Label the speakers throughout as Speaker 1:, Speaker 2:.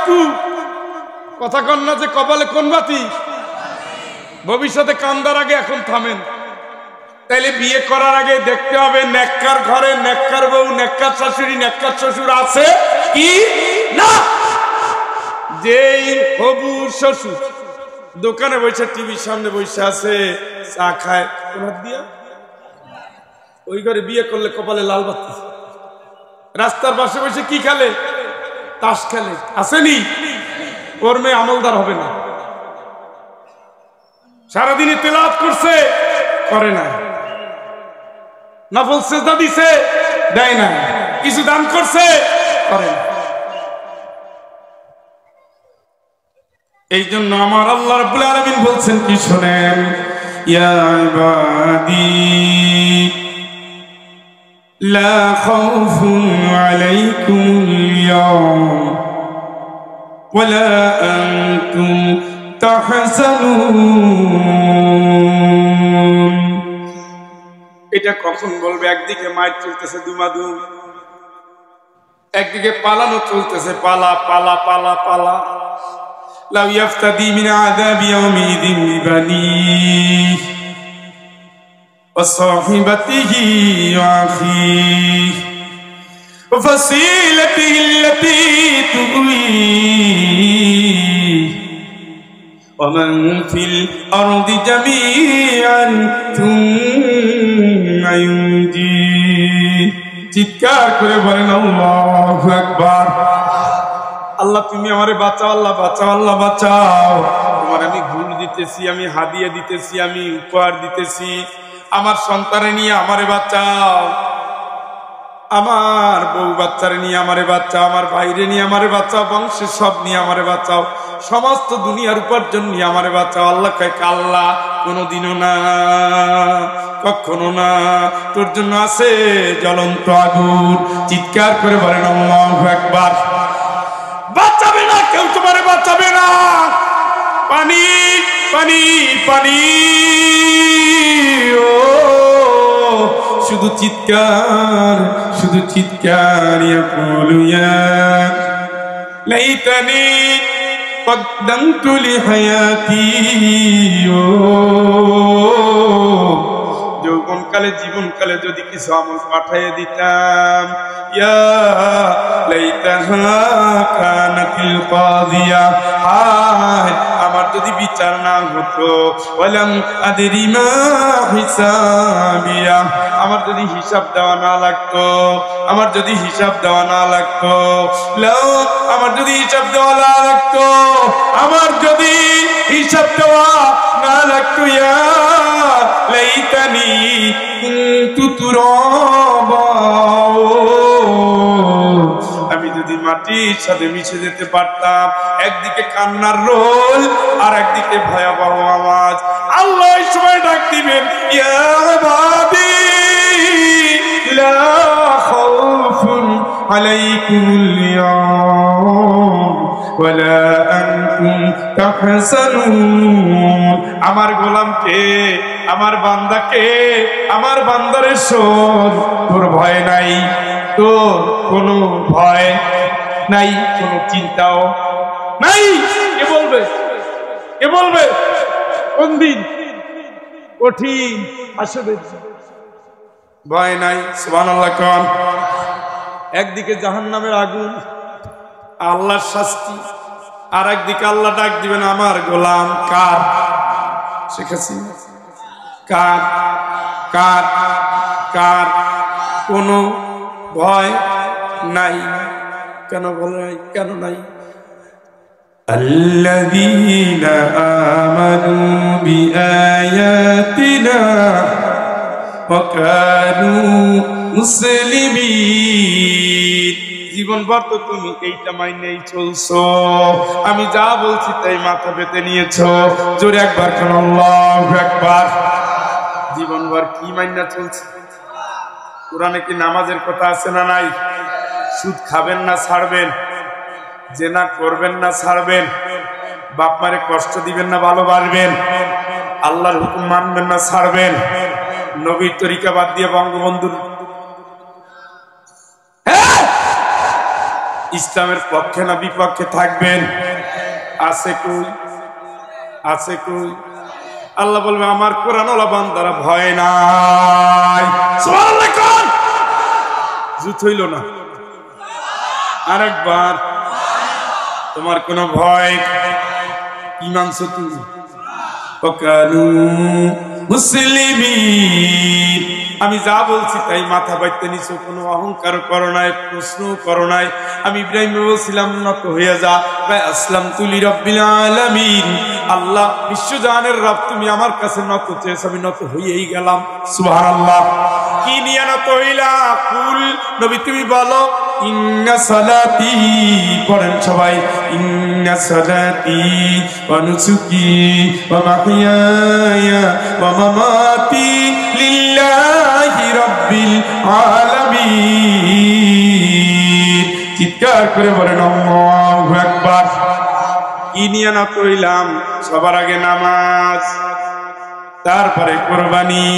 Speaker 1: একটু কথা কন না যে কপালে কোন বাতি, ভবিষ্যতে কান্দার আগে এখন থামেন। তাইলে বিয়ে করার আগে দেখতে হবে নেককার ঘরে নেককার বউ, নেককার শাশুড়ি, নেককার শ্বশুর আছে কি না। যেই হবু শ্বশুর দোকানে বসে টিভির সামনে বসে আছে, চা খায় তোমার দিয়া, ওই ঘরে বিয়ে করলে কপালে লাল বাতি। রাস্তার পাশে বসে কি খেলে, তাস খেলে, আসেনি, ওর মেয়ে আমলদার হবে না। সারাদিনে তেলাওয়াত করছে, করে না। নফল সিজদা দিছে, দেয় না। কিছু দান করছে, করে না। এই জন্য আমার আল্লাহ রাব্বুল আলামিন বলছেন কি শুনেন, ইয়া ইবাদি লা খাউফুন আলাইকুমুল ইয়াওম ওয়ালা আনতুম তাহজানুন। এটা কখন বলবে? একদিকে মায়ের চলতেছে দুমাদুম, একদিকে পালানো চলতেছে, পালা পালা পালা পালা। লাউ ইয়াফতাদি মিন আযাবি ইয়াউমিদিন বিবানিহি ওয়া সাহিবাতিহি ওয়া আখিহি ওয়া ফাসিলাতিহি আল্লাতী তু'ওয়িহি ওয়া মান ফিল আরদি জামিআন থুম্মা ইউনজিহি। চিৎকার করে বলেন আল্লাহু আকবার। আল্লাহ তুমি আমারে বাঁচাও, আল্লাহ বাঁচাও, আল্লাহ বাঁচাও। তোমার আমি ঘুল দিতেছি, আমি হাদিয়া দিতেছি, আমি উপহার দিতেছি। আমার সন্তানে নিয়ে আমারে বাঁচাও, আমার বউ বাচ্চারে নিয়ে আমারে বাঁচাও, আমার ভাইরে নিয়ে আমারে বাঁচাও, বংশের সব নিয়ে আমারে বাঁচাও, সমস্ত দুনিয়ার উপার্জন নিয়ে আমারে বাঁচাও। আল্লাহ কয় আল্লাহ কোনোদিনও না, কখনো না, তোর জন্য আছে জ্বলন্ত আগুন। চিৎকার করে বলেন আল্লাহু আকবার। বাঁচাবে না কেউ, তোমারে বাঁচাবে না। পানি পানি পানি, ও শুধু চিৎকার, শুধু চিৎকার। ইয়াকুলু ইয়া লাইতানি কদ্দামতু লিহায়াতি। ও যৌবনকালে জীবনকালে যদি কিছু আমল পাঠিয়ে দিতাম, ইয়া লাইতাহা কানাতিল কাদিয়া, হায় আমার যদি বিচার না হতো, ওয়ালাম আদরি মা হিসাবিয়া, আমার যদি হিসাব দেওয়া না লাগতো, আমার যদি হিসাব দেওয়া না লাগতো, লাও আমার যদি হিসাব দেওয়া না লাগতো, আমার যদি হিসাব দেওয়া না লাগতো, ইয়া লাইতানি কুনতু তুরাবা, আমি যদি মাটির সাথে মিশে যেতে পারতাম। একদিকে কান্নার রোল আর একদিকে ভয়াবহ আওয়াজ। আল্লাহ এই সময় ডাক দিবেন, ইয়া ইবাদি লা খাউফুন আলাইকুমুল ইয়াওম ওয়ালা আনতুম তাহজানুন। আমার গোলামকে, আমার বান্দাকে, আমার বান্দারে শোন, তোর ভয় নাই, তোর কোনো ভয় নাই, কোনো চিন্তাও নাই। কে বলবে? কে বলবে? কোন দিন? কঠিন আসবে, ভয় নাই। সুবহানাল্লাহ কোন। একদিকে জাহান্নামের আগুন, আল্লাহর শাস্তি, আর একদিকে আল্লাহ ডাক দিবেন, আমার গোলাম কার? শেখ হাসিনা কার? কার? কার? কোনো ভয় নাই। কেন বলে নাই? কেন নাই? আল্লাযীনা আমানু বিআয়াতিনা ওয়া কানু মুসলিমিন। জীবনভর তো তুমি এইটা মাইনেই চলছো, আমি যা বলছি তাই মাথা পেতে নিয়েছো। জোরে একবার কোন আল্লাহু আকবার। জীবনভর কি মাইনা চলছে? কোরআনে কি নামাজের কথা আছে না নাই? সুদ খাবেন না ছাড়বেন, জেনা করবেন না ছাড়বেন, বাপ মারে কষ্ট দিবেন না ভালোবাসবেন, আল্লাহর হুকুম মানবেন না ছাড়বেন, নবীর তরিকা বাদ দিয়ে বঙ্গবন্ধুর ইসলামের পক্ষে না বিপক্ষে থাকবেন? আছে কই? আছে কই? আল্লাহ বলবে আমার কোরআনওয়ালা বান্দারা ভয় নাই। সুবহানাল্লাহ কোন জুত হইল না। আরেকবার, তোমার কোনো ভয় কি মানছো তুমি? ওয়াকানু মুসলিমিন, আমি যা বলছি তাই মাথা বাইতে নিছো, কোনো অহংকার করো নাই, প্রশ্ন করো নাই। আমি ইব্রাহিম বলছিলাম নত হয়ে যা, ভাই আসলামতু লিরাব্বিল আলামিন, আল্লাহ বিশ্বজাহানের রব তুমি আমার কাছে নত চেয়েছো, আমি নত হয়েই গেলাম। সুবহানাল্লাহ। কি নিয়ে নত হইলা? কুল, নবী তুমি বলো ইন্না সালাতি, পড়েন সবাই, ইন্না সালাতি ওয়া নুসুকি ওয়া মাহইয়ায়া ওয়া মামাতি লিল্লাহি রাব্বিল আলামিন। চিৎকার করে বলেন আল্লাহু আকবার। কি নিয়ে না কইলাম? সবার আগে নামাজ, তারপরে কুরবানি,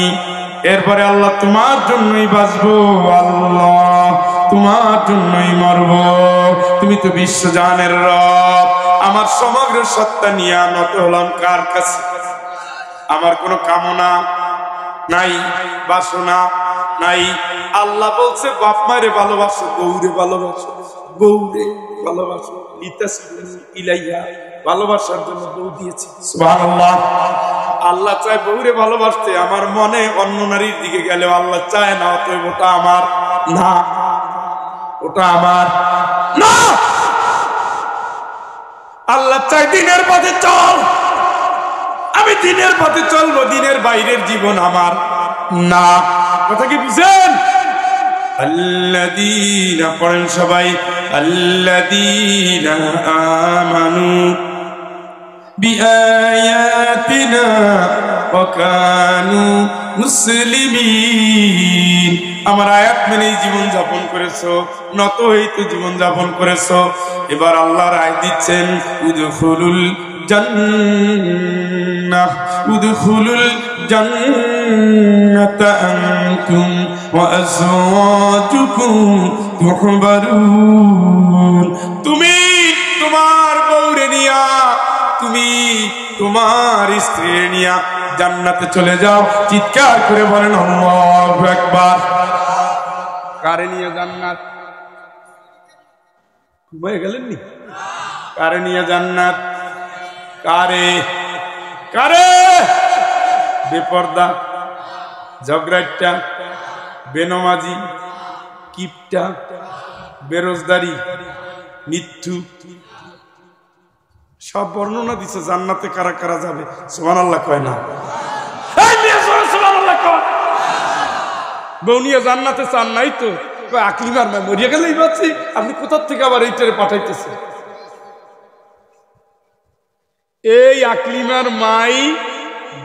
Speaker 1: এরপরে আল্লাহ তোমার জন্যই বাঁচবো, আল্লাহ তোমার জন্যই মরব। তুমি তো বিশ্বজাহানের রব। আমার সমগ্র সত্তা নিয়ে নত হলাম কার কাছে? আমার কোনো কামনা নাই, বাসনা নাই। আল্লাহ বলছে বাপ মায়ের ভালোবাসো, বউরে ভালোবাসো, বউরে ভালোবাসো, ইলাইয়া, ভালোবাসার জন্য বউ দিয়েছি। সুবহানাল্লাহ। আল্লাহ চায় বউরে ভালোবাসতে, আমার মনে অন্য নারীর দিকে গেলে আল্লাহ চায় না, অতএব ওটা আমার না, ওটা আমার না। আল্লাহ চাই দিনের পথে চল, আমি দিনের পথে চলবো, দিনের বাইরের জীবন আমার না। কথা কি বুঝেন? আল্লাযীনা, পড়েন সবাই, আল্লাযীনা আমানু বিআয়াতিনা ওয়া কানু মুসলিমিন। আমার আয়াত মেনে জীবন যাপন করেছো, নত হইতে জীবন যাপন করেছো। এবার আল্লাহ রায় দিচ্ছেন, উদখুলুল জান্নাহ, উদখুলুল জান্নাতা আনতুম ওয়া আজওয়াজুকুম তুহবারুন। তুমি তোমার বউরে নিয়া, তুমি তোমার স্ত্রী নিয়া জান্নাতে চলে যাও। চিৎকার করে বলেন আল্লাহু আকবার। কারে নিয়ে জান্নাত? ঘুমিয়ে গেলেন নি? কারে নিয়ে জান্নাত? কারে? কারে? বেপর্দা, ঝগড়াটা, বেনমাজি, কিপটা, বেরোজগারি, মৃত্যু, সব বর্ণনা দিচ্ছে জান্নাতে কারা কারা যাবে। সুবহানাল্লাহ কয় না? বউনিয়া জান্নাতে চান নাই তো? আকলিমার মা মরিয়া গেলেই পাচ্ছি, আপনি কোথার থেকে আবার এইটারে পাঠাইতেছে? এই আকলিমার মাই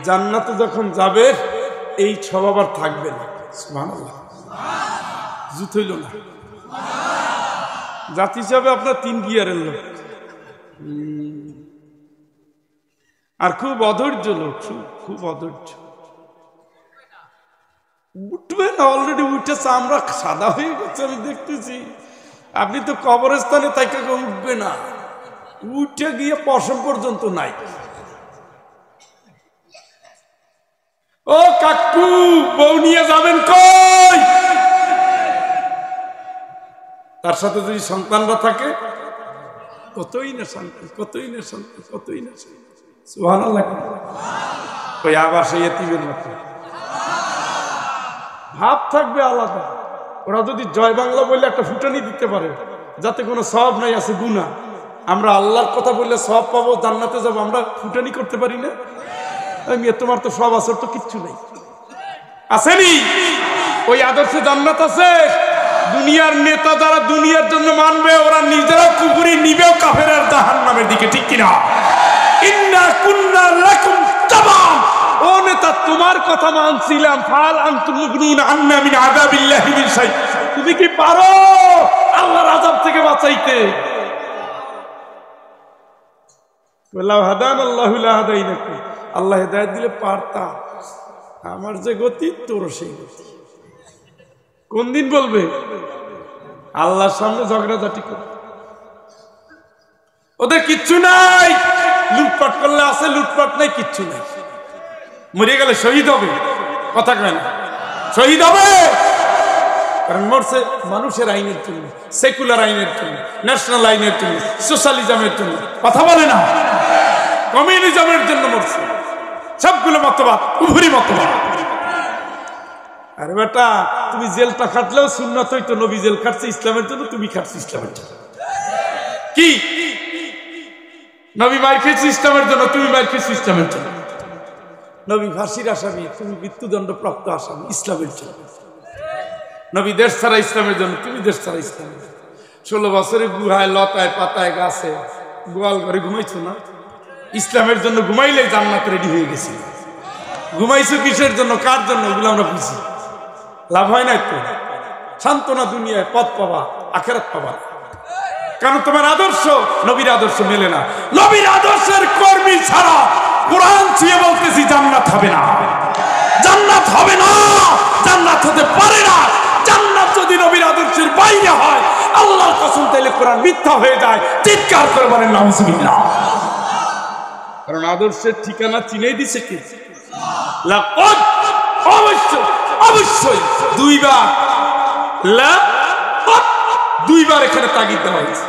Speaker 1: জান্নাতে যখন যাবে, এই স্বভাব আর থাকবে না। সুবহানাল্লাহ। জুত হইল না? জাতি হিসাবে আপনার 3 গিয়ারের লোক, আর খুব অধৈর্য লোক, খুব অধৈর্য। উঠবে না, অলরেডি উঠেছে, আমরা সাদা হয়ে গেছে, আমি দেখতেছি। আপনি তো কবরস্থানে তাকে উঠবে না, উঠে গিয়ে পশম পর্যন্ত নাই। ও কাকু, বউ নিয়ে যাবেন কই? তার সাথে যদি সন্তানরা থাকে, কতই না সন্তান, কতই না সন্তান, কতই না সন্তান। সুবহানাল্লাহ। কই আবার সেই এতিমের মতো ভাব থাকবে আলাদা। ওরা যদি জয় বাংলা বললে একটা ফুটানি দিতে পারে, যাতে কোনো সওয়াব নাই, আছে গুনাহ। আমরা আল্লাহর কথা বললে সওয়াব পাবো, জান্নাতে যাবো, আমরা ফুটানি করতে পারি না? তোমার তো সব আসর তো কিচ্ছু নেই, আসেনি? ওই আদর্শে জান্নাত আছে। দুনিয়ার নেতা যারা দুনিয়ার জন্য মানবে, ওরা নিজেরা কুফরি নিবেও কাফেরের জাহান্নামের দিকে, ঠিক কিনা? ইন্না কুন্না লাকুম তাবাম। ও নেতা, তোমার কথা মানছিলাম, ফাল আনতুম মুগনুন আন্না মিন আযাবিল্লাহি মিন শাই। তুমি কি পারো আল্লাহর আযাব থেকে বাঁচাইতে? ওয়ালাউ হাদানাল্লাহু লা হাদাইনাকুম। আল্লাহ হেদায়েত দিলে পারতাম। আমার যে গতি, তোর সেই গতি। কোন দিন বলবে? আল্লাহর সামনে ঝগড়াঝাটি করে। ওদের কিচ্ছু নাই, লুটপাট করলে আছে, লুটপাট নাই, কিচ্ছু নাই। মরে গেলে শহীদ হবে, কথা কয় না, শহীদ হবে। কারণ মরছে মানুষের আইনের জন্য, সেকুলার আইনের জন্য, ন্যাশনাল আইনের জন্য, সোশ্যালিজমের জন্য, কথা বলে না, কমিউনিজমের জন্য মরছে। সবগুলো মতবাদ উভরি মতবাদ। আরে বেটা, তুমি জেলটা খাটলেও সুন্নাত হইতো, নবী জেল খাটছে ইসলামের জন্য, তুমি খাটছো ইসলামের জন্য। কি নবী মার খেয়েছে ইসলামের জন্য, তুমি মার খেয়েছো ইসলামের জন্য। নবী ফাঁসির আসামি, তুমি মৃত্যুদণ্ড প্রাপ্ত আসামি ইসলামের জন্য। নবী দেশ ছাড়া ইসলামের জন্য, তুমি দেশ ছাড়া ইসলামের জন্য। 16 বছরে গুহায়, লতায়, পাতায়, গাছে, গোয়াল ঘরে ঘুমাইছো না? ইসলামের জন্য ঘুমাইলে জান্নাত রেডি হয়ে গেছে। ঘুমাইছো কিসের জন্য, কার জন্য, ওগুলো আমরা বুঝি। লাভ হয় না একটু? সান্ত্বনা দুনিয়ায় পথ পাবা, আখেরাত পাবা। কারণ তোমার আদর্শ নবীর আদর্শ মেলে না। নবীর আদর্শের কর্মী ছাড়া কোরআন ছুঁয়ে বলতেছি জান্নাত হবে না, জান্নাত হবে না, জান্নাত হতে পারে না। জান্নাত যদি নবীর আদর্শের বাইরে হয়, আল্লাহর কসম, তাইলে কোরআন মিথ্যা হয়ে যায়। চিৎকার করে বলেন নাউজুবিল্লাহ। কারণ আদর্শের ঠিকানা চিনেই দিছে কে? লাকাদ, অবশ্যই অবশ্যই, দুইবার এখানে তাগিদ দেওয়া হয়েছে।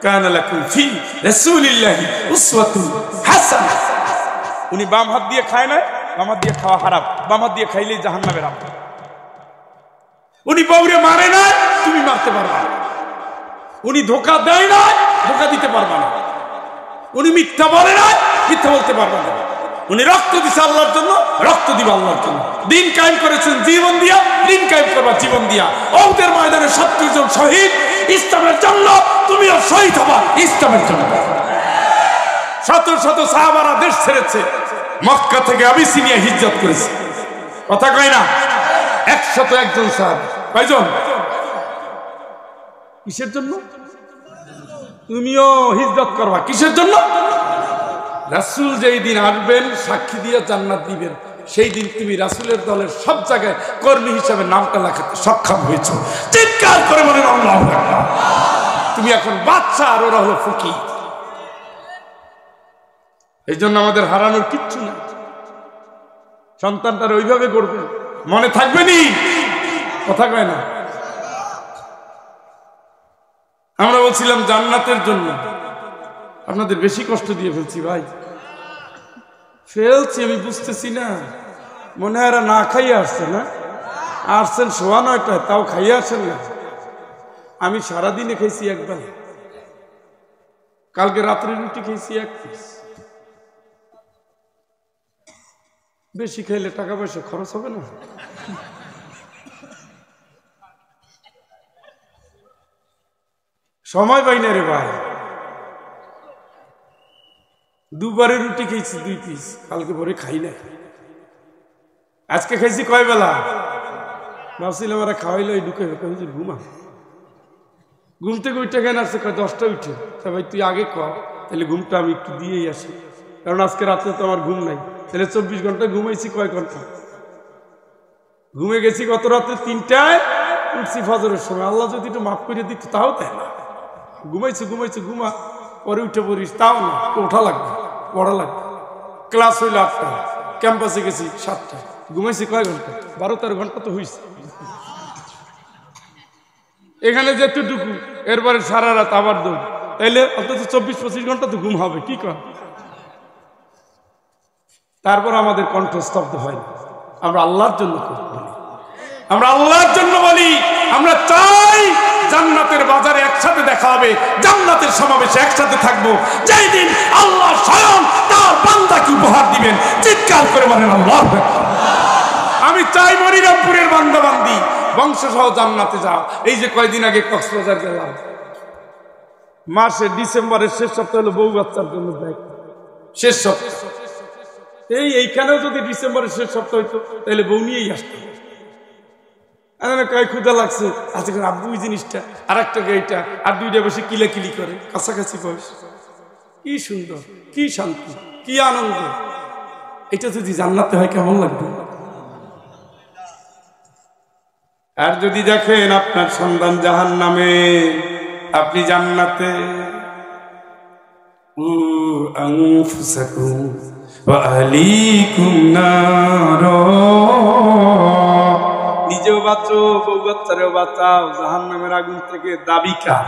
Speaker 1: কানা লাকুম ফি রাসূলিল্লাহি উসওয়াতুন হাসানাহ। উনি বাম হাত দিয়ে খায় না, বাম হাত দিয়ে খাওয়া হারাম, বাম হাত দিয়ে খাইলেই জাহান্নামের আম। উনি বউরে মারে না, তুমি মারতে পারবা না। উনি ধোঁকা দেয় না, ধোঁকা দিতে পারবা না। উনি মিথ্যা বলে না, মিথ্যা বলতে পারবা না। উনি রক্ত দিছে আল্লাহর জন্য, রক্ত দিবা আল্লাহর জন্য। দিন কায়েম করেছেন জীবন দিয়া, দিন কায়েম করবা জীবন দিয়া। ওদের ময়দানে 70 জন শহীদ ইসলামের জন্য, তুমিও শহীদ হবা ইসলামের জন্য। শত শত সাহাবারা দেশ ছেড়েছে, মক্কা থেকে আবিসিনিয়া হিজরত করেছে, কথা কয় না? 101 জন সাহাবা। কয়জন? কিসের জন্য? তুমিও হিজরত করবা কিসের জন্য? রাসূল যেই দিন আসবেন, সাক্ষী দিয়ে জান্নাত দিবেন, সেই দিন তুমি রাসূলের দলের সব জায়গায় কর্মী হিসাবে নামটা লেখাতে সক্ষম হয়েছো। চিৎকার করে বলেন আল্লাহু আকবার। তুমি এখন বাচ্চা, আর ওরা হলো ফকির। এই জন্য আমাদের হারানোর কিচ্ছু না। সন্তানটার ওইভাবে করবে, মনে থাকবে নি, কথা কয় না। আমরা বলছিলাম জান্নাতের জন্য, আপনাদের বেশি কষ্ট দিয়ে ফেলছি ভাই, ফেলছি আমি বুঝতেছি না। মনে হয় এরা না খাইয়ে আসছে না, আসছেন 9:15, তাও খাইয়ে আসেন না। আমি সারাদিনে খেয়েছি একবার, কালকে রাত্রে রুটি খেয়েছি 1 পিস। বেশি খাইলে টাকা পয়সা খরচ হবে না? সময় পাই না রে ভাই। দুবারে রুটি খেয়েছি 2 পিস, কালকে পরে খাই না। আজকে খাইছি কয় বেলা? ভাবছিলাম ওরা খাওয়াইলো, ঢুকে ঘুমা। ঘুম থেকে উঠে কেন আসছে? 10টা উঠে। তা ভাই তুই আগে কর, তাহলে ঘুমটা আমি একটু দিয়েই আসি, কারণ আজকে রাত্রে তো আমার ঘুম নাই। তাহলে 24 ঘন্টা ঘুমাইছি কয় ঘন্টা? ঘুমে গেছি গত রাত্রে 3টায়, উঠছি ফজরের সময়। আল্লাহ যদি একটু মাফ করে দিত তাও তাই না। ঘুমাইছি ঘুমা, পরে উঠে পড়িস, তাও না, ওঠা লাগবে, পড়া লাগবে। ক্লাস হইল 8টায়, ক্যাম্পাসে গেছি 7টায়। ঘুমাইছি কয় ঘন্টা? 12-13 ঘন্টা তো হয়েছে। এখানে যেতটুকু, এরপরে সারা রাত আবার দৌড়, তাইলে অন্তত 24-25 ঘন্টা তো ঘুম হবে। কি কর? তারপর আমাদের কণ্ঠ স্তব্ধ হয় না। আমরা আল্লাহর জন্য বলি, আমরা আল্লাহর জন্য বলি। আমরা চাই জান্নাতের বাজারে একসাথে দেখা হবে, জান্নাতের সমাবেশে একসাথে থাকবো, যেই দিন আল্লাহ স্বয়ং তার বান্দাকে উপহার দিবেন। চিৎকার করে বলেন আল্লাহু আকবার। আমি চাই মনিরামপুরের বান্দা বান্দি বংশসহ জান্নাতে যাও। এই যে কয়দিন আগে কক্সবাজার গেলাম, মাসে ডিসেম্বরের শেষ সপ্তাহ হলো বউ বাচ্চার জন্য দেখ, শেষ সপ্তাহ। এইখানেও যদি ডিসেম্বরের শেষ সপ্তাহ হইতো, তাহলে বউ নিয়েই আসতো। কয় ক্ষুদা লাগছে, আজকে আব্বু ওই জিনিসটা, আর একটা এইটা, আর 2টা বসে কিলাকিলি করে, কাছাকাছি বয়স। কি সুন্দর, কি শান্তি, কি আনন্দ। এটা যদি জান্নাতে হয় কেমন লাগবে? আর যদি দেখেন আপনার সন্তান জাহান্নামে, আপনি জান্নাতে, আনফুসাকুম ওয়া আহলিকুম নার, নিজেও বাঁচো, বউ বাচ্চারেও বাঁচাও জাহান্নামের আগুন থেকে। দাবি কার?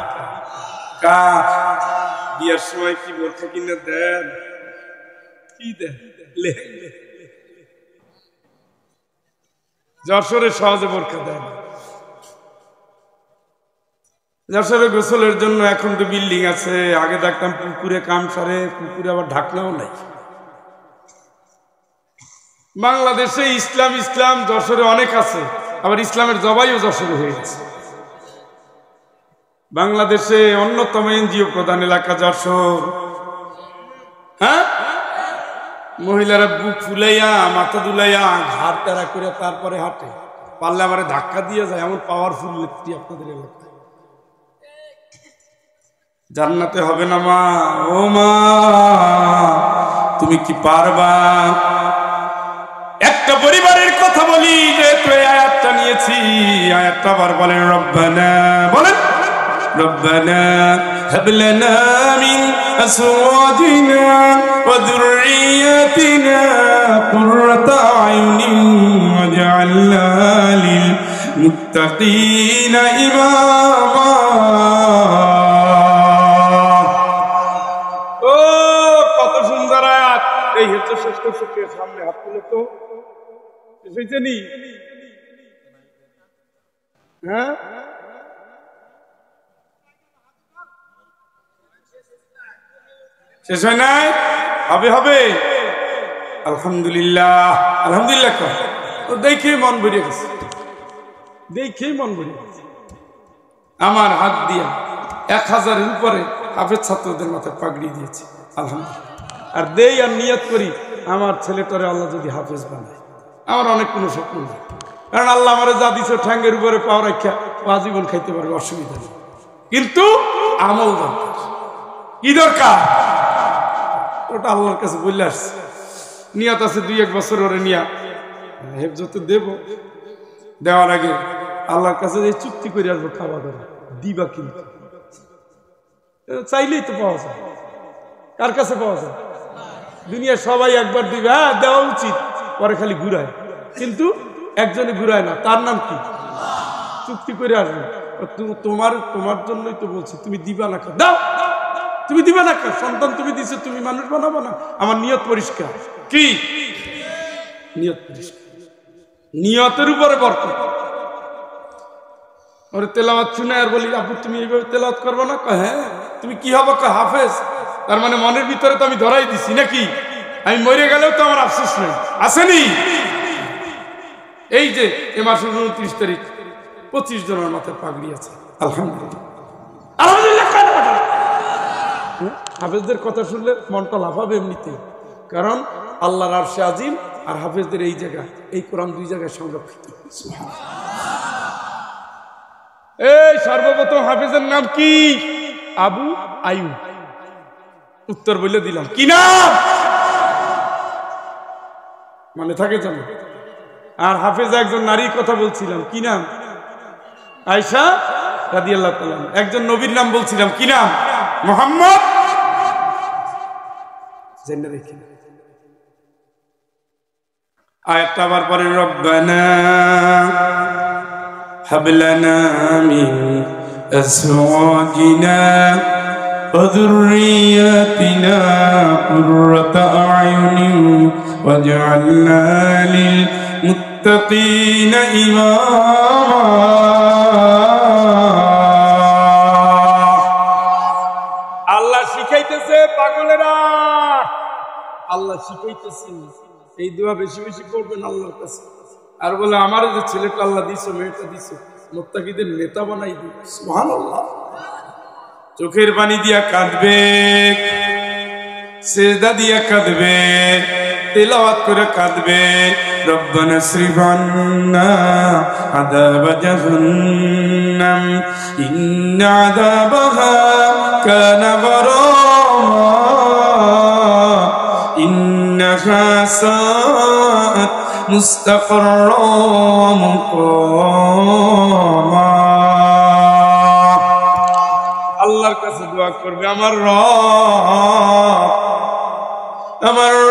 Speaker 1: বিয়ার সময় কি বোরখা কিনে দেন? কি দেন? যশোরে সহজে বোরখা দেন। যশোরে গোসলের জন্য এখন তো বিল্ডিং আছে, আগে দেখতাম পুকুরে কাম সারে, পুকুরে আবার ঢাকনাও নাই। বাংলাদেশে ইসলাম যশোরে অনেক আছে, আবার ইসলামের জবাইও যশোরে হয়ে গেছে। বাংলাদেশে অন্যতম এনজিও প্রধান এলাকা যশোর। হ্যাঁ, মহিলারা বুক ফুলাইয়া মাথা দুলাইয়া ঘাট তেরা করে তারপরে হাঁটে, পারলে আবার ধাক্কা দিয়ে যায়, এমন পাওয়ারফুল নেত্রী আপনাদের এলাকায়। জান্নাতে হবে না মা? ও মা, তুমি কি পারবা? একটা পরিবারের কথা বলি, যেহেতু এই আয়াতটা নিয়েছি, আয়াতটা আবার বলেন রব্বানা, বলেন রব্বানা হাব লানা মিন আজওয়াজিনা ওয়া যুররিয়াতিনা কুররাতা আয়ুনিন ওয়াজআলনা লিল মুত্তাকিনা ইমামা। ও কত সুন্দর আয়াত! এই হচ্ছে শ্রেষ্ঠ সুখের সামনে হাত তুলে তো বুঝেছেনি? হ্যাঁ, শেষ হয় নাই? হবে হবে, আলহামদুলিল্লাহ আলহামদুলিল্লাহ। দেখে মন ভরে গেছে, দেখে মন ভরে গেছে। আমার হাত দিয়া 1000-এর উপরে হাফেজ ছাত্রদের মাথায় পাগড়ি দিয়েছে, আলহামদুলিল্লাহ। আর দেই আর নিয়ত করি, আমার ছেলেটারে আল্লাহ যদি হাফেজ বানায়। আমার অনেক কোনো স্বপ্ন নেই, কারণ আল্লাহ আমার যা দিচ্ছে ঠ্যাঙ্গের উপরে পাওয়া রাখা আজীবন খাইতে পারবে, অসুবিধা নেই। কিন্তু আমল দরকার। কি দরকার? ওটা আল্লাহর কাছে বলে আসছে, নিয়ত আছে 2-1 বছর ওরে নিয়া হেফজতে দেব। দেওয়ার আগে আল্লাহর কাছে যে চুক্তি করে আসবো, খাওয়া দাওয়া দিবা, কিন্তু চাইলেই তো পাওয়া যায়। কার কাছে পাওয়া যায়? দুনিয়া সবাই একবার দিবে, হ্যাঁ দেওয়া উচিত, পরে খালি ঘুরায়, কিন্তু একজনে ঘুরায় না। তার নাম কি? চুক্তি করে আসবে। তোমার জন্যই তো বলছি, তুমি দিবা না, দাও, তুমি দিবা না। সন্তান তুমি দিছো, তুমি মানুষ বানাবো না। আমার নিয়ত পরিষ্কার। কি নিয়ত? পরিষ্কার। নিয়তের উপরে বরকত। ওরে তেলাওয়াত শুনে আর বলি, আপু তুমি এইভাবে তেলাওয়াত করবো না? হ্যাঁ। তুমি কি হবে? হাফেজ। তার মানে মনের ভিতরে তো আমি ধরাই দিছি নাকি? আমি মরে গেলেও তো আমার আফসোস নেই, আসেনি? এই যে এ মাসের 29 তারিখ 25 জনের মাথায় পাগড়ি আছে, আলহামদুলিল্লাহ আলহামদুলিল্লাহ। হাফেজদের কথা শুনলে মনটা লাফাবে এমনিতে, কারণ আল্লাহর আরশে আজিম আর হাফেজদের এই জায়গা, এই কোরআন 2 জায়গায় সংরক্ষিত। এই সর্বপ্রথম হাফেজের নাম কি? আবু আয়ুব। উত্তর বলে দিলাম, কি নাম? মানে থাকে জানো? আর হাফেজ একজন নারীর কথা বলছিলাম, কি নাম? আয়েশা রাদিয়াল্লাহু তাআলা। একজন নবীর নাম বলছিলাম, কি নাম? মুহাম্মদ। জেনে রেখে আয়াতটা আবার পরে, রব্বানা হাব লানা মিন আজওয়াজিনা ওয়া যুররিয়াতিনা কুররাতা আয়ুনিন ওয়াজআলনা লিল মুত্তাকিনা ইমামা। আল্লাহ শিখাইতেছে পাগলেরা, আল্লাহ শিখাইতেছে এই দোয়া বেশি বেশি করবেন আল্লাহর কাছে। আর বলে, আমার যে ছেলেটা আল্লাহ দিছো, মেয়েটা দিছো, মুত্তাকিদের নেতা বানাই দিই। সুবহানাল্লাহ। চোখের পানি দিয়া কাঁদবে, সিজদা দিয়া কাঁদবে, তেলাওয়াত করে কাঁদবে। রব্বানা সরিফ আন্না আযাব জাহান্নাম ইন্না আযাবাহা কানা গরামা ইন্নাহা সাআত মুস্তাকাররা মুকামা। আল্লাহর কাছে দোয়া দোয়া করবে, আমার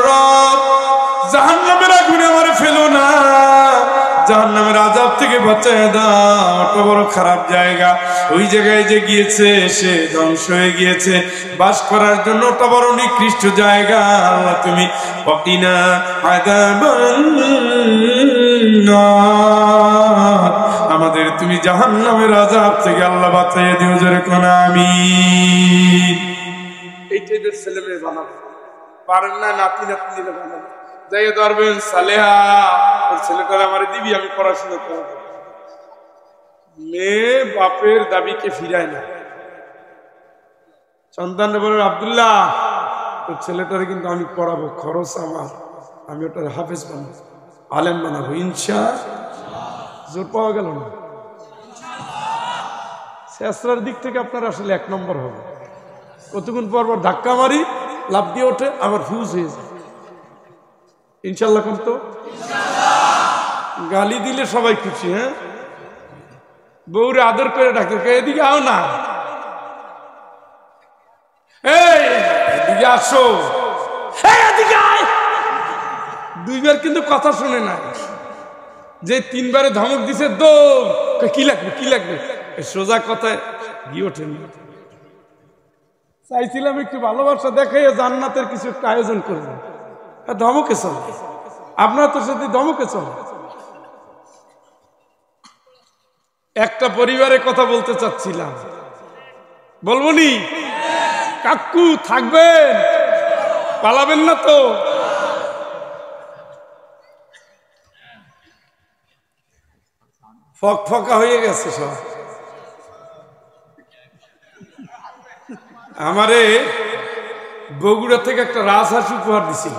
Speaker 1: রব জাহান্নামের আগুনে আমার ফেলো না, জাহান্নামের আযাব থেকে বাঁচায় দাও। ওটা বড় খারাপ জায়গা, ওই জায়গায় যে গিয়েছে সে ধ্বংস হয়ে গিয়েছে, বাস করার জন্য ওটা বড় নিকৃষ্ট জায়গা। আল্লাহ তুমি ওয়াকিনা আযাবান নার, আমাদের তুমি জাহান্নামের আযাব থেকে আল্লাহ বাঁচিয়ে দিও, জোরে কোন আমিন। এইটাই যে ছেলে মেয়ে বানাবে পারেন না, নাতি নাতনি বানাবে, যাই ধরবেন সালেহা ওর ছেলেটার আমার দিবি, আমি পড়াশোনা করব। মেয়ে বাপের দাবিকে ফিরায় না, সন্তান বলেন আব্দুল্লাহ ওর ছেলেটারে কিন্তু আমি পড়াবো, খরচ আমার, আমি ওটার হাফেজ বানাবো, আলেম বানাবো, ইনশাআল্লাহ। জোর পাওয়া গেল না? শেষরার দিক থেকে আপনার আসলে 1 নম্বর হবে। কতক্ষণ পর পর ধাক্কা মারি, লাভ দিয়ে ওঠে, আবার ফিউজ হয়ে যায়। ইনশাল্লাহ কোন তো গালি দিলে সবাই খুশি, হ্যাঁ বউরে আদর করে ডাকে, এদিকে আও না, এদিকে আসো, এদিকে আয়। 2বার কিন্তু কথা শুনে না, যে 3বারে ধমক দিছে দৌড়, কি লাগবে কি লাগবে, সোজা কথায় গিয়ে ওঠেনি। চাইছিলাম একটু ভালোবাসা দেখাইয়া জান্নাতের কিছু একটা আয়োজন করবো, ধমকে চলে, আপনার তো সাথে ধমকে চলে। একটা পরিবারের কথা বলতে চাচ্ছিলাম, বলবো নি? কাকু থাকবেন, পালাবেন না তো? ফকফকা হয়ে গেছে সব। আমারে বগুড়া থেকে একটা রাজহাঁস উপহার দিছিল,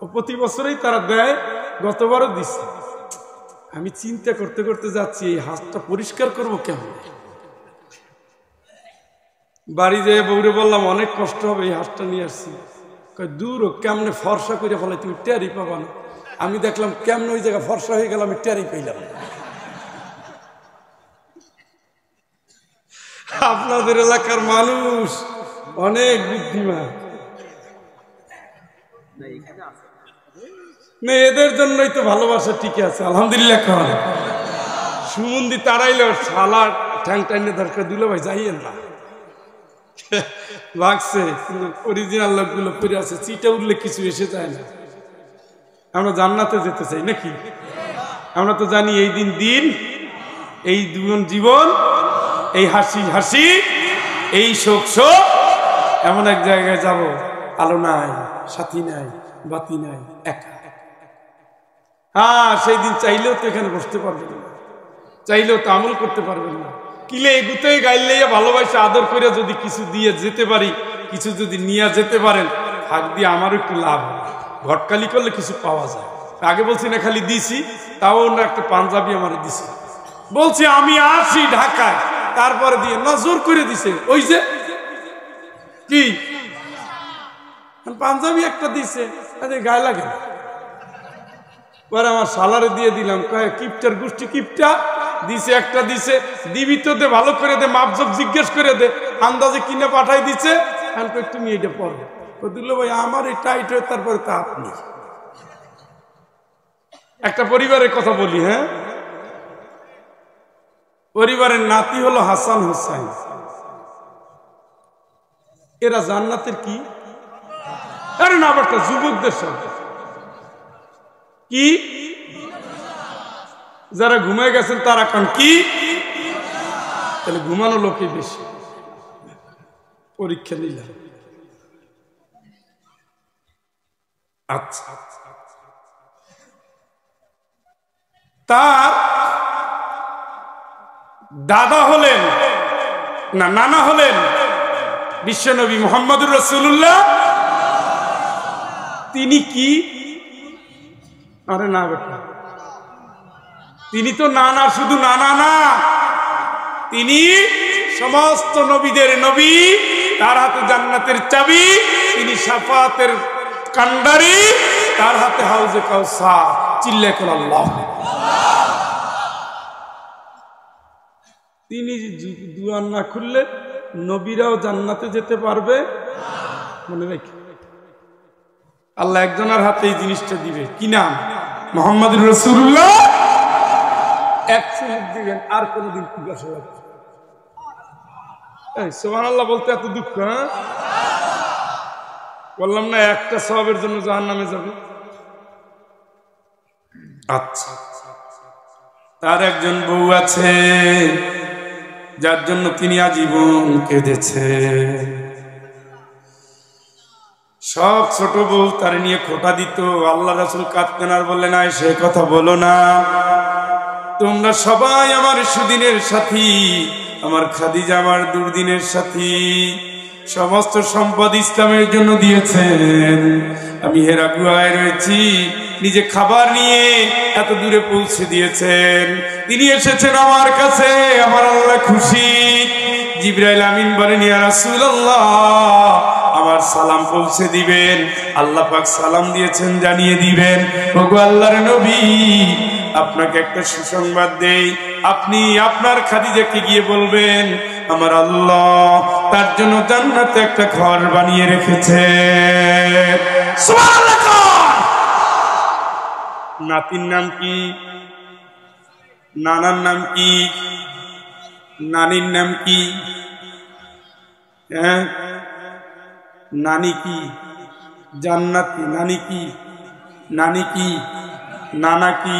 Speaker 1: ও প্রতি বছরই তারা দেয়, গতবারও দিচ্ছে। আমি চিন্তা করতে করতে যাচ্ছি এই হাঁসটা পরিষ্কার করব কেমন। বাড়ি যেয়ে বউরে বললাম অনেক কষ্ট হবে, এই হাঁসটা নিয়ে আসছি। দূর কেমনে ফর্সা করে ফেলে, তুমি টেরি পাবা না। আমি দেখলাম কেমনে ওই জায়গা ফর্সা হয়ে গেল, আমি টেরি পাইলাম। আপনাদের এলাকার মানুষ অনেক বুদ্ধিমান, এদের জন্যই তো ভালোবাসা টিকে আছে, আলহামদুলিল্লাহ। সুমন্দি তারাইলে শালা ঠ্যাং টাইনে দরকার দিল, ভাই যাইয়েন না লাগছে, অরিজিনাল লোকগুলো পড়ে আছে, চিটা উঠলে কিছু এসে যায় না। আমরা জান্নাতে যেতে চাই নাকি? আমরা তো জানি এই দিন, এই জীবন, এই হাসি, এই শোক, এমন এক জায়গায় যাব, আলো নাই, সাথী নাই, বাতি নাই, একা। হ্যাঁ, সেই দিন চাইলেও তো এখানে বসতে পারবেন না, চাইলেও তো আমল করতে পারবেন না। কিলে এগুতেই গাইলে ভালোবাসা আদর করে যদি কিছু দিয়ে যেতে পারি, কিছু যদি নিয়ে যেতে পারেন, ভাগ দিয়ে আমারও একটু লাভ হয়। ঘটকালি করলে কিছু পাওয়া যায়। আগে বলছি না খালি দিছি, তাও অন্য একটা পাঞ্জাবি আমার দিছে, বলছি আমি আসি ঢাকায়, তারপরে দিয়ে নজর করে দিছে, ওই যে কি পাঞ্জাবি একটা দিছে, গায়ে লাগে না। পরে আমার সালারে দিয়ে দিলাম, কয়ে কিপটার গোষ্ঠী কিপটা দিছে, একটা দিছে, দিবি তো দে, ভালো করে দে, মাপজোক জিজ্ঞেস করে দে, আন্দাজে কিনে পাঠাই দিচ্ছে। তুমি এটা পড়ো, দিল ভাই আমার এই টাইট হয়ে, তারপরে তা আপনি। একটা পরিবারের কথা বলি, হ্যাঁ, পরিবারের নাতি হলো হাসান হুসাইন, এরা জান্নাতের কি? আরে না, ব্যাপারটা যুবকদের সাথে কি, যারা ঘুমায় গেছেন তারা কান কি, তাহলে ঘুমানো লোকে বেশি। পরীক্ষা নিলাম, আচ্ছা, তার দাদা হলেন না নানা হলেন বিশ্বনবী মুহাম্মদুর রাসূলুল্লাহ। তিনি কি? আরে না বেটা, তিনি তো নানা, শুধু নানা না, তিনি সমস্ত নবীদের নবী, তার হাতে জান্নাতের চাবি, তিনি শাফাতের কান্ডারি, তার হাতে হাউজে কাউসার। চিল্লায়ে কোন আল্লাহ। তিনি দুয়ার না খুললে নবীরাও জান্নাতে যেতে পারবে। মনে রাখি, আল্লাহ একজনের হাতে এই জিনিসটা দিবে। কি নাম? মুহাম্মদুর রাসূলুল্লাহ। এক চুমুক দিবেন, আর কোনদিন পিপাসা লাগবে। সুবহানাল্লাহ বলতে এত দুঃখ? হ্যাঁ, বললাম না একটা সওয়াবের জন্য জাহান্নামে যাবে। আচ্ছা, তার একজন বউ আছে যার জন্য তিনি আজীবন কেঁদেছে। সব ছোট বউ তার নিয়ে খোঁটা দিত। আল্লাহ রাসূল কাঁদতেন আর বললেন, না সে কথা বলো না, তোমরা সবাই আমার সুদিনের সাথী, আমার খাদিজা আমার দুর্দিনের সাথী, সমস্ত সম্পদ ইসলামের জন্য দিয়েছেন। আমি হেরা গুহায় রয়েছি, নিজে খাবার নিয়ে এত দূরে পৌঁছে দিয়েছেন। তিনি এসেছেন আমার কাছে, আমার আল্লাহ খুশি। জিবরাইল আমিন বলেন, ইয়া রাসূলুল্লাহ আমার সালাম পৌঁছে দিবেন। আল্লাহ পাক সালাম দিয়েছেন, জানিয়ে দিবেন। ওগো আল্লাহর নবী, আপনাকে একটা সুসংবাদ দেই, আপনি আপনার খাদিজাকে গিয়ে বলবেন আমার আল্লাহ তার জন্য জান্নাতে একটা ঘর বানিয়ে রেখেছে। সুবহানাল্লাহ। নাতির নাম কি? নানার নাম কি? নানির নাম কি? হ্যাঁ, নানি কি? জান্নাতি। নানি কি? নানি কি? নানা কি?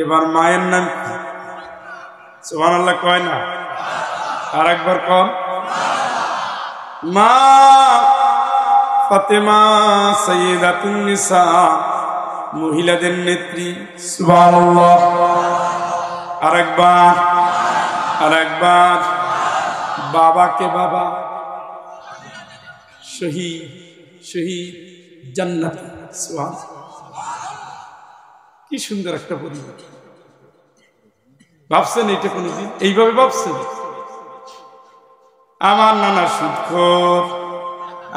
Speaker 1: এবার মায়ের নাম কি? সুবহানাল্লাহ কয় না? আর একবার কর। মা ফাতেমা সাইয়্যিদাতুন নিসা, মহিলাদের নেত্রী। সুবহানাল্লাহ। আরেকবার, আরেকবার। বাবাকে বাবা, শহীদ, শহীদ, জান্নাতি। সুবহানাল্লাহ। কি সুন্দর একটা পরিবার। ভাবছেন এটা কোনদিন? এইভাবে ভাবছেন? আমার নানা সুদখোর,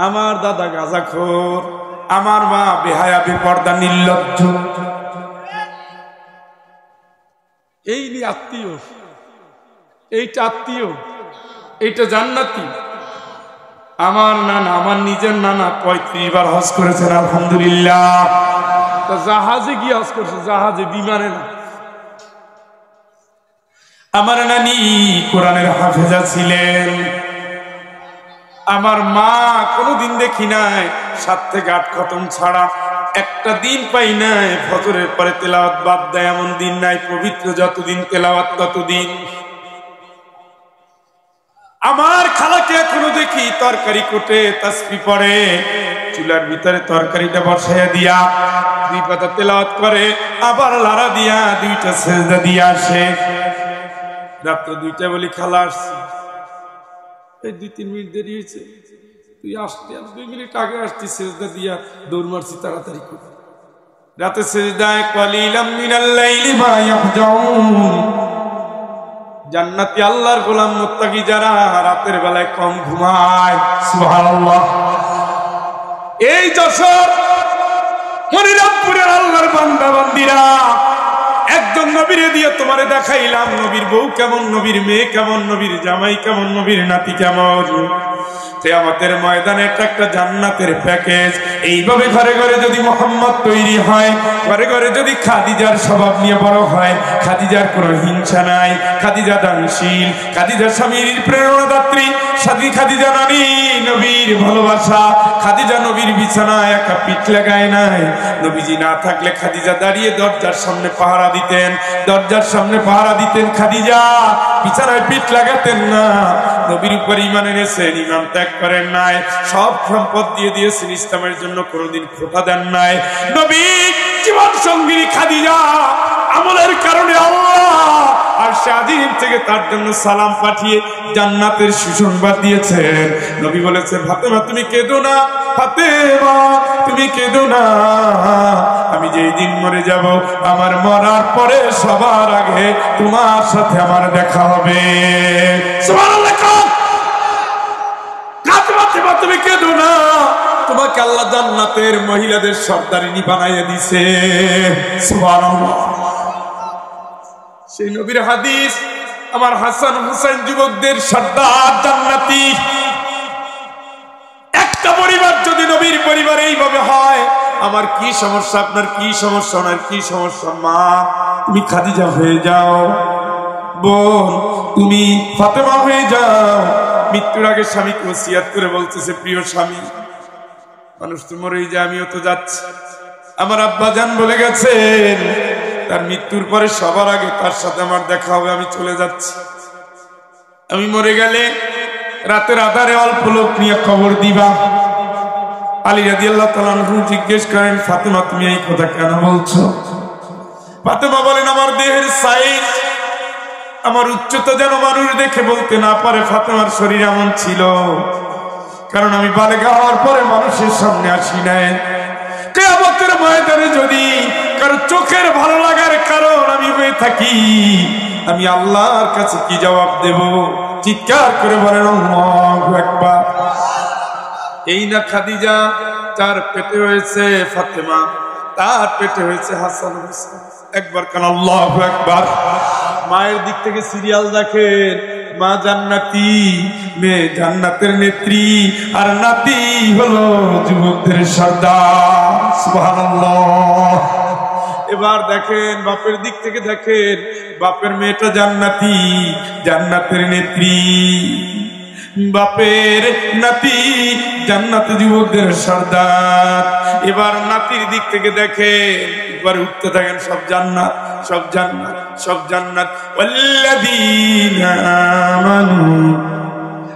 Speaker 1: আমার দাদা গাঁজাখোর, আমার মা বেহায়া বেপর্দা নির্লজ্জ। এই নিয়ে আত্মীয়, এইটা আত্মীয়, এইটা জান্নাতি। আমার নানা, আমার নিজের নানা 35 বার হজ করেছেন, আলহামদুলিল্লাহ। জাহাজে গিয়ে হজ করছে, জাহাজে, বিমানে না। আমার নানি কোরআনের হাফেজা ছিলেন। আমার মা কোনোদিন দেখি নাই 7 থেকে 8 খতম ছাড়া একটা দিন পাই নাই ফজরের পরে তেলাওয়াত বাদ দেয়, এমন দিন নাই। পবিত্র যতদিন তেলাওয়াত ততদিন। আমার খালাকে এখনো দেখি তরকারি কোটে, তাসবিহ পড়ে, চুলার ভিতরে তরকারিটা বসাইয়া দিয়া 2 পাতা তেলাওয়াত করে, আবার লাড়া দিয়া 2টা সেজদা দিয়ে আসে। রাত্র 2টায় বলি, খালা আসছি। এই 2-3 মিনিট দেরি হয়েছে, তুই আসতে 2 মিনিট আগে আসছি, সেজদা দিয়া দৌড় মারছি তাড়াতাড়ি করে। রাতে সেজদায় কালিলাম মিনাল লাইলি মা ইয়াহজাউন। জান্নাতি আল্লাহর গোলাম মুত্তাকি যারা রাতের বেলায় কম ঘুমায়। সুবহানাল্লাহ। এই যশোর মনিরামপুরের আল্লাহর বান্দা বান্দিরা, একজন নবীরে দিয়ে তোমারে দেখাইলাম নবীর বউ কেমন, নবীর মেয়ে কেমন, নবীর জামাই কেমন, নবীর নাতি কেমন। কিয়ামতের ময়দানে একটা জান্নাতের প্যাকেজ। এইভাবে ঘরে ঘরে যদি মুহাম্মদ তৈরি হয়, ঘরে ঘরে যদি খাদিজার স্বভাব নিয়ে বড় হয়, খাদিজার কোনো হিংসা নাই, খাদিজা দানশীল, খাদিজা স্বামীর প্রেরণাদাত্রী, খাদিজা নারী নবীর ভালোবাসা, খাদিজা নবীর বিছানায় একা পিঠ লাগায় নাই। নবীজি না থাকলে খাদিজা দাঁড়িয়ে দরজার সামনে পাহারা দিতেন, দরজার সামনে পাহারা দিতেন। খাদিজা বিছানায় পিঠ লাগাতেন না। নবীর উপর ঈমান এনেছেন, ঈমান ত্যাগ করেন নাই, সব সম্পদ দিয়ে দিয়েছেন ইসলামের জন্য, কোনোদিন খোটা দেন নাই। নবী জীবন সঙ্গিনী খাদিজা আমলের কারণে আল্লাহ আর শাদীন থেকে তার জন্য সালাম পাঠিয়ে জান্নাতের সুসংবাদ দিয়েছেন। নবী বলেছেন, ফাতেমা তুমি কেঁদো না, ফাতেমা তুমি কেঁদো না, আমি যেই দিন মরে যাব, আমার মরার পরে সবার আগে তোমার সাথে আমার দেখা হবে। সুবহানাল্লাহ। ফাতেমা তুমি কেঁদো না, তোমাকে আল্লাহ জান্নাতের মহিলাদের সর্দারিনী বানাইয়া দিছে। সুবহানাল্লাহ। সেই নবীর হাদিস, আমার হাসান হুসাইন যুবকদের সর্দার জান্নাতি। একটা পরিবার যদি নবীর পরিবার এইভাবে হয়, আমার কি সমস্যা, আপনার কি সমস্যা, ওনার কি সমস্যা? মা তুমি খাদিজা হয়ে যাও, বোন তুমি ফাতেমা হয়ে যাও। মৃত্যুর আগে স্বামীকে ওসিয়াত করে বলতেছে, প্রিয় স্বামী, মানুষ তো মরেই যায়, আমিও তো যাচ্ছি। আমার আব্বা জান বলে গেছেন তার মৃত্যুর পরে সবার আগে তার সাথে আমার দেখা হবে, আমি চলে যাচ্ছি। আমি মরে গেলে রাতের আধারে অল্প লোক নিয়ে খবর দিবা। আলী রাদিয়াল্লাহু তাআলা আনহু জিজ্ঞেস করেন, ফাতেমা তুমি এই কথা কেন বলছো? ফাতেমা বলেন, আমার দেহের সাইজ, আমার উচ্চতা যেন মানুষ দেখে বলতে না পারে ফাতেমার শরীর এমন ছিল, কারণ আমি বালেগা হওয়ার পরে মানুষের সামনে আসি নাই। কিয়ামতের ময়দানে যদি কারো চোখের ভালো লাগার কারণ আমি হয়ে থাকি, আমি আল্লাহর কাছে কি জবাব দেব? চিৎকার করে বলেন আল্লাহু আকবার। এই না খাদিজা, তার পেটে হয়েছে ফাতেমা, তার পেটে হয়েছে হাসান হুসাইন। একবার কান আল্লাহু আকবার। মায়ের দিক থেকে সিরিয়াল দেখেন, মা জান্নাতি, মেয়ে জান্নাতের নেত্রী, আর নাতি হলো যুবকদের সর্দার। সুবহানাল্লাহ। এবার দেখেন বাপের দিক থেকে দেখেন, বাপের মেয়েটা জান্নাতি, জান্নাতের নেত্রী, বাপের নাতি জান্নাতে যুবকদের সর্দার। এবার নাতির দিক থেকে দেখে, এবার উঠতে থাকেন, সব জান্নাত, সব জান্নাত, সব জান্নাত। ওয়াল্লাযীনা আমানু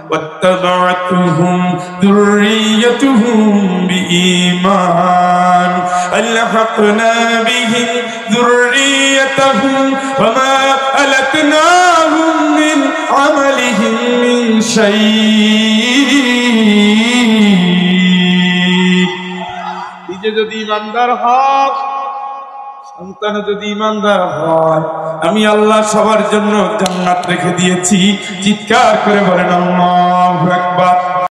Speaker 1: ওয়াত্তাবা'তুহুম যুররিয়্যাতুহুম বিঈমান আলহাকনা বিহিম যুররিয়্যাতাহুম ওয়া মা আলাতনাহুম মিন আমালিহিম মিন শাই'ইন। নিজে যদি ইমানদার হয়, সন্তান যদি ইমানদার হয়, আমি আল্লাহ সবার জন্য জান্নাত রেখে দিয়েছি। চিৎকার করে বলেন আল্লাহু আকবার।